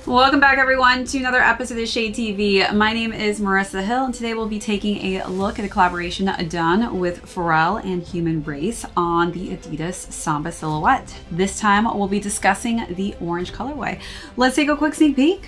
Welcome back everyone to another episode of Shade TV. My name is Marissa Hill and today we'll be taking a look at a collaboration done with Pharrell and Human Race on the Adidas Samba silhouette. This time we'll be discussing the orange colorway. Let's take a quick sneak peek.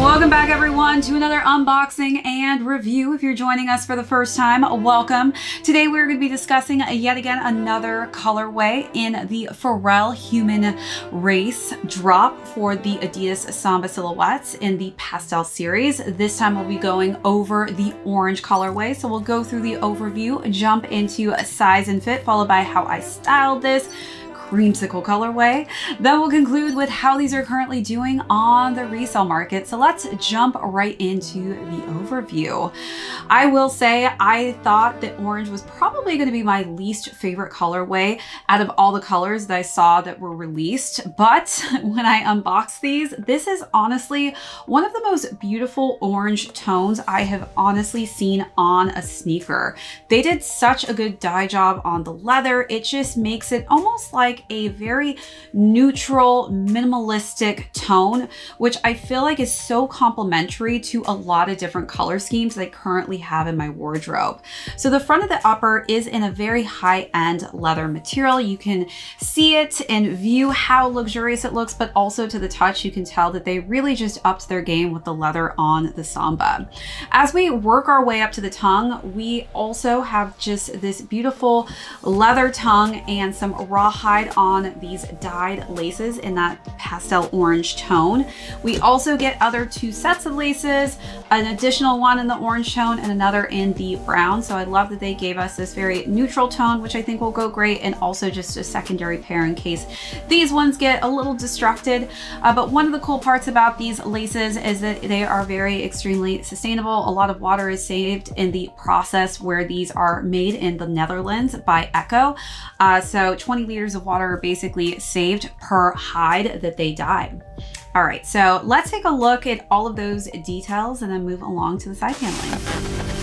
Welcome back everyone to another unboxing and review. If you're joining us for the first time, welcome. Today we're going to be discussing yet again another colorway in the Pharrell Human Race drop for the Adidas Samba silhouettes in the pastel series. This time we'll be going over the orange colorway. So we'll go through the overview, jump into size and fit, followed by how I styled this creamsicle colorway. Then we'll conclude with how these are currently doing on the resale market. So let's jump right into the overview. I will say I thought that orange was probably going to be my least favorite colorway out of all the colors that I saw that were released. But when I unboxed these, this is honestly one of the most beautiful orange tones I have honestly seen on a sneaker. They did such a good dye job on the leather. It just makes it almost like a very neutral, minimalistic tone, which I feel like is so complementary to a lot of different color schemes that I currently have in my wardrobe. So the front of the upper is in a very high-end leather material. You can see it and view how luxurious it looks, but also to the touch, you can tell that they really just upped their game with the leather on the Samba. As we work our way up to the tongue, we also have just this beautiful leather tongue and some rawhide on these dyed laces in that pastel orange tone. We also get other two sets of laces, an additional one in the orange tone and another in the brown. So I love that they gave us this very neutral tone, which I think will go great, and also just a secondary pair in case these ones get a little distracted. But one of the cool parts about these laces is that they are very extremely sustainable. A lot of water is saved in the process where these are made in the Netherlands by Echo. So 20 liters of water are basically saved per hide that they dye. All right, so let's take a look at all of those details and then move along to the side paneling.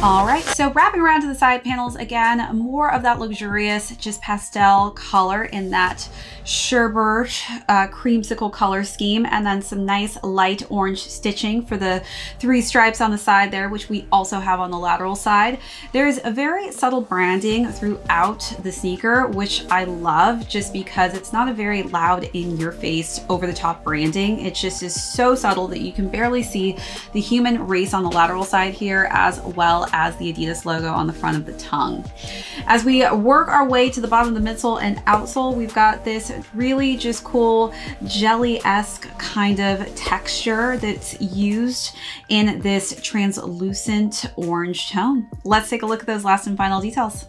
All right, so wrapping around to the side panels again, more of that luxurious, just pastel color in that sherbet creamsicle color scheme, and then some nice light orange stitching for the three stripes on the side there, which we also have on the lateral side. There's a very subtle branding throughout the sneaker, which I love just because it's not a very loud in-your-face, over-the-top branding. It just is so subtle that you can barely see the Human Race on the lateral side here, as well as the Adidas logo on the front of the tongue. As we work our way to the bottom of the midsole and outsole, we've got this really just cool jelly-esque kind of texture that's used in this translucent orange tone. Let's take a look at those last and final details.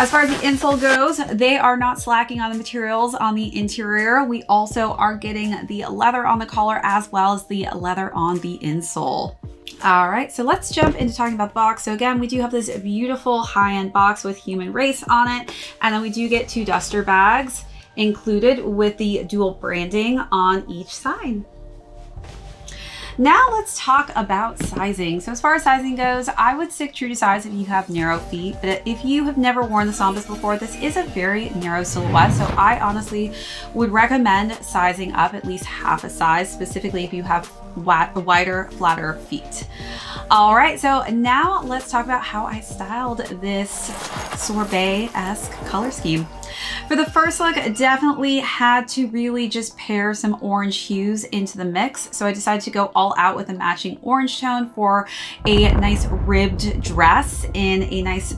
As far as the insole goes, they are not slacking on the materials on the interior. We also are getting the leather on the collar as well as the leather on the insole. All right, so let's jump into talking about the box. So again, we do have this beautiful high-end box with human race on it. And then we do get 2 duster bags included with the dual branding on each side. Now let's talk about sizing. So as far as sizing goes, I would stick true to size if you have narrow feet, but if you have never worn the Sambas before, this is a very narrow silhouette. So I honestly would recommend sizing up at least half a size, specifically if you have wider, flatter feet. All right, so now let's talk about how I styled this sorbet-esque color scheme. For the first look, I definitely had to really just pair some orange hues into the mix. So I decided to go all out with a matching orange tone for a nice ribbed dress in a nice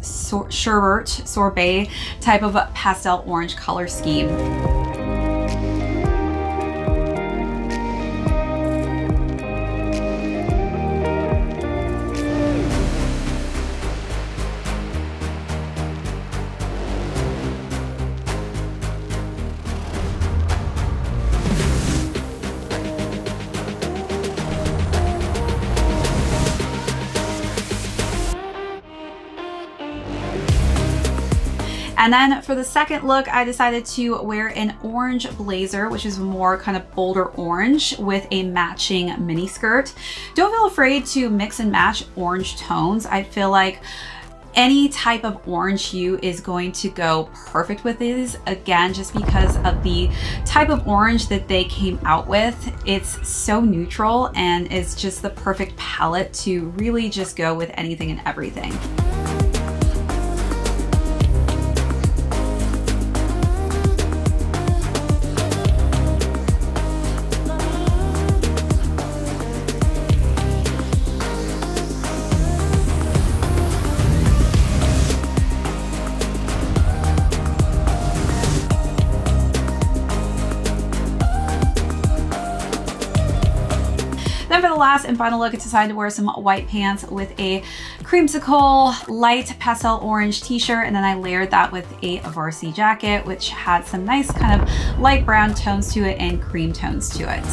sherbet sorbet type of pastel orange color scheme. And then for the second look, I decided to wear an orange blazer, which is more kind of bolder orange with a matching mini skirt. Don't feel afraid to mix and match orange tones. I feel like any type of orange hue is going to go perfect with these. Again, just because of the type of orange that they came out with. It's so neutral and it's just the perfect palette to really just go with anything and everything. Then for the last and final look, I decided to wear some white pants with a creamsicle light pastel orange t-shirt, and then I layered that with a varsity jacket, which had some nice kind of light brown tones to it and cream tones to it.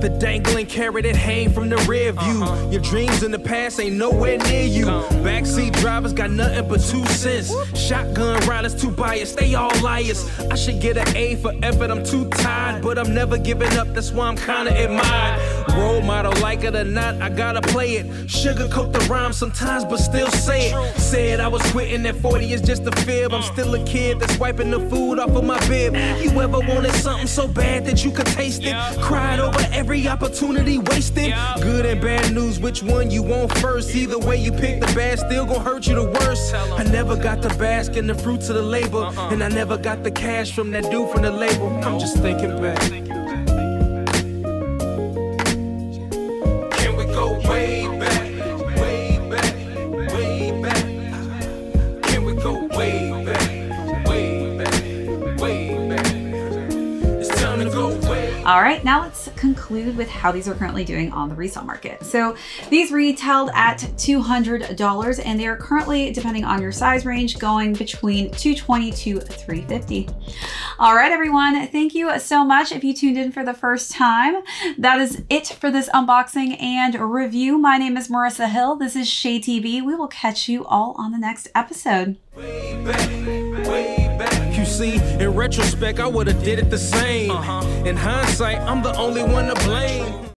The dangling carrot that hang from the rear view. Your dreams in the past ain't nowhere near you. Backseat drivers got nothing but 2 cents. Shotgun riders too biased, they all liars. I should get an A for effort, I'm too tired, but I'm never giving up, that's why I'm kinda admired. Role model, like it or not, I gotta play it. Sugarcoat the rhyme sometimes, but still say it. Said I was quitting at 40 is just a fib. I'm still a kid that's wiping the food off of my bib. You ever wanted something so bad that you could taste it? Cried over every opportunity wasted. Good and bad news, which one you want first? Either way you pick, the bad still gon' hurt you the worst. I never got to bask in the fruits of the labor, and I never got the cash from that dude from the label. I'm just thinking back. Can we go way back, way back, way back? Can we go way back, way back, way back? It's time to go way. All right, now let's conclude with how these are currently doing on the resale market. So these retailed at $200, and they are currently, depending on your size range, going between $220 to $350. All right, everyone, thank you so much if you tuned in for the first time. That is it for this unboxing and review. My name is Marissa Hill. This is Shea TV. We will catch you all on the next episode. Way back, way back. You see, in retrospect, I would've did it the same. In hindsight, I'm the only one to blame.